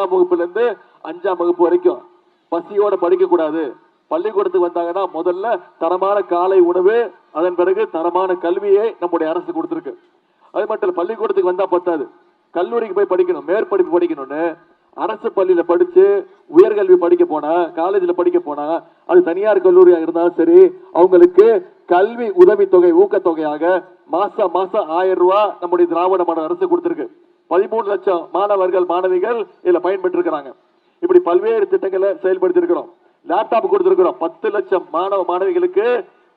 வகுப்புல இருந்து 5ஆம் வகுப்பு வரைக்கும் பசியோட படிக்க கூடாது. பள்ளிக்கூடத்துக்கு வந்தாங்கன்னா முதல்ல தரமான காலை உணவு, அதன் பிறகு தரமான கல்வியை நம்முடைய அரசு கொடுத்திருக்கு. அது மட்டும் இல்ல, பள்ளிக்கூடத்துக்கு வந்தா பத்தாது, கல்லூரிக்கு போய் படிக்கணும், மேற்படிப்பு படிக்கணும்னு அரசு பள்ளியில படிச்சு உயர்கல்வி படிக்க போனா, காலேஜ்ல படிக்க போனா, அது தனியார் கல்லூரியா இருந்தாலும் சரி, அவங்களுக்கு கல்வி உதவித்தொகை ஊக்கத்தொகையாக மாசம் மாசம் 1000 ரூபாய் நம்முடைய திராவிட மாடல் அரசு கொடுத்திருக்கு. 13 லட்சம் மாணவர்கள் மாணவிகள் இதுல பயன்பெற்று இருக்கிறாங்க. இப்படி பல்வேறு திட்டங்களை செயல்படுத்தி இருக்கிறோம். லேப்டாப் கொடுத்திருக்கிறோம். 10 லட்சம் மாணவ மாணவிகளுக்கு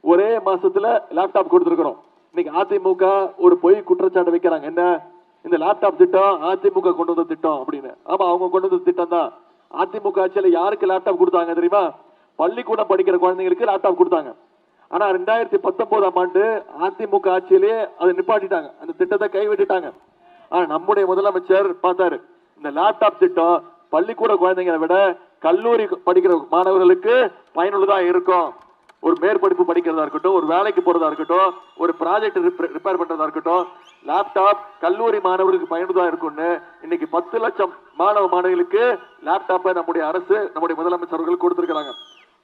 ஒரே மாசத்துல லேப்டாப் கொடுத்திருக்கிறோம். இன்னைக்கு அதிமுக ஒரு பொய் குற்றச்சாட்டு வைக்கிறாங்க, என்ன இந்த லேப்டாப் திட்டம் அதிமுக கொண்டு வந்த திட்டம் அப்படின்னு. ஆமா, அவங்க கொண்டு வந்த திட்டம் தான். அதிமுக ஆட்சியில யாருக்கு லேப்டாப் கொடுத்தாங்க தெரியுமா? பள்ளிக்கூடம் படிக்கிற குழந்தைங்களுக்கு லேப்டாப் கொடுத்தாங்க. ஆனா 2019ஆம் ஆண்டு அதிமுக ஆட்சியிலே அதை நிப்பாட்டிட்டாங்க, அந்த திட்டத்தை கைவிட்டுட்டாங்க. ஆனா நம்முடைய முதலமைச்சர் பார்த்தாரு, இந்த லேப்டாப் திட்டம் பள்ளிக்கூட குழந்தைங்களை விட கல்லூரி படிக்கிற மாணவர்களுக்கு பயனுள்ளதா இருக்கும். ஒரு மேற்படிப்பு படிக்கிறதா இருக்கட்டும், ஒரு வேலைக்கு போறதா இருக்கட்டும், ஒரு ப்ராஜெக்ட் ரிப்பேர் பண்றதா இருக்கட்டும், லேப்டாப் கல்லூரி மாணவர்களுக்கு பயனுள்ளதா இருக்கும்னு இன்னைக்கு 10 லட்சம் மாணவ மாணவிகளுக்கு லேப்டாப்பை நம்முடைய அரசு, நம்முடைய முதலமைச்சர்கள் கொடுத்திருக்கிறாங்க.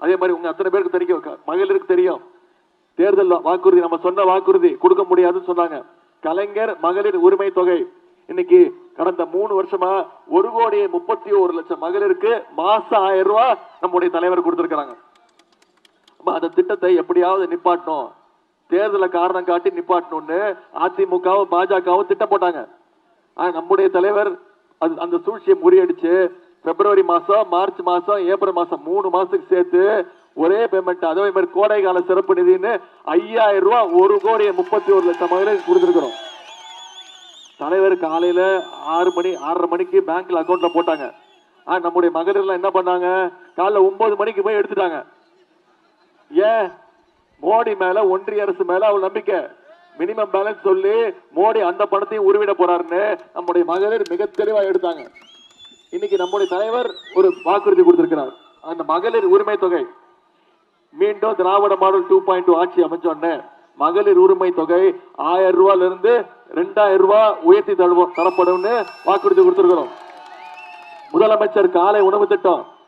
அதே மாதிரி உங்க அத்தனை பேருக்கு தெரியும், மகளிருக்கு தெரியும், தேர்தல் வாக்குறுதி நம்ம சொன்ன வாக்குறுதி கொடுக்க முடியாதுன்னு சொன்னாங்க. கலைஞர் மகளிர் உரிமை தொகை இன்னைக்கு கடந்த 3 வருஷமா 1,31,00,000 மகளிருக்கு மாசம் 1000 ரூபாய் நம்முடைய தலைவர் கொடுத்திருக்கிறாங்க. அந்த திட்டத்தை எப்படியாவது நிப்பாட்டணும், தேர்தலை காரணம் காட்டி நிப்பாட்டணும்னு அதிமுகவும் பாஜகவும் திட்டம் போட்டாங்க. ஆனா நம்முடைய தலைவர் அந்த சூழ்ச்சியை முறியடிச்சு பிப்ரவரி மாசம், மார்ச் மாசம், ஏப்ரல் மாசம் 3 மாசத்துக்கு சேர்த்து ஒரே பேமெண்ட், அதே மாதிரி கோடை கால சிறப்பு நிதினு 5000 ரூபாய் 1,31,00,000 மகளிருக்கு கொடுத்திருக்கிறோம். தலைவர் காலையில 6 மணி 6:30 மணிக்கு பேங்க்ல அக்கௌண்ட்ல போட்டாங்க. நம்முடைய மகளிர் என்ன பண்ணாங்க, காலைல 9 மணிக்கு போய் எடுத்துட்டாங்க. ஏன்? மோடி மேல, ஒன்றிய அரசு மேல அவள் நம்பிக்கை. மினிமம் பேலன்ஸ் சொல்லி மோடி அந்த பணத்தையும் உருவிட போறாருன்னு நம்முடைய மகளிர் மிக தெளிவா எடுத்தாங்க. இன்னைக்கு நம்முடைய தலைவர் ஒரு வாக்குறுதி கொடுத்திருக்கிறார், அந்த மகளிர் உரிமை தொகை மீண்டும் திராவிட மாடல் 2.2 ஆட்சி அமைச்சோன்னு மகளிர் உரிமை தொகை 1000 ரூபாயில இருந்து 2000 ரூபாய் உயர்த்தி தரப்படும் வாக்குறுதி கொடுத்திருக்கிறோம். முதலமைச்சர் காலை உணவு திட்டம்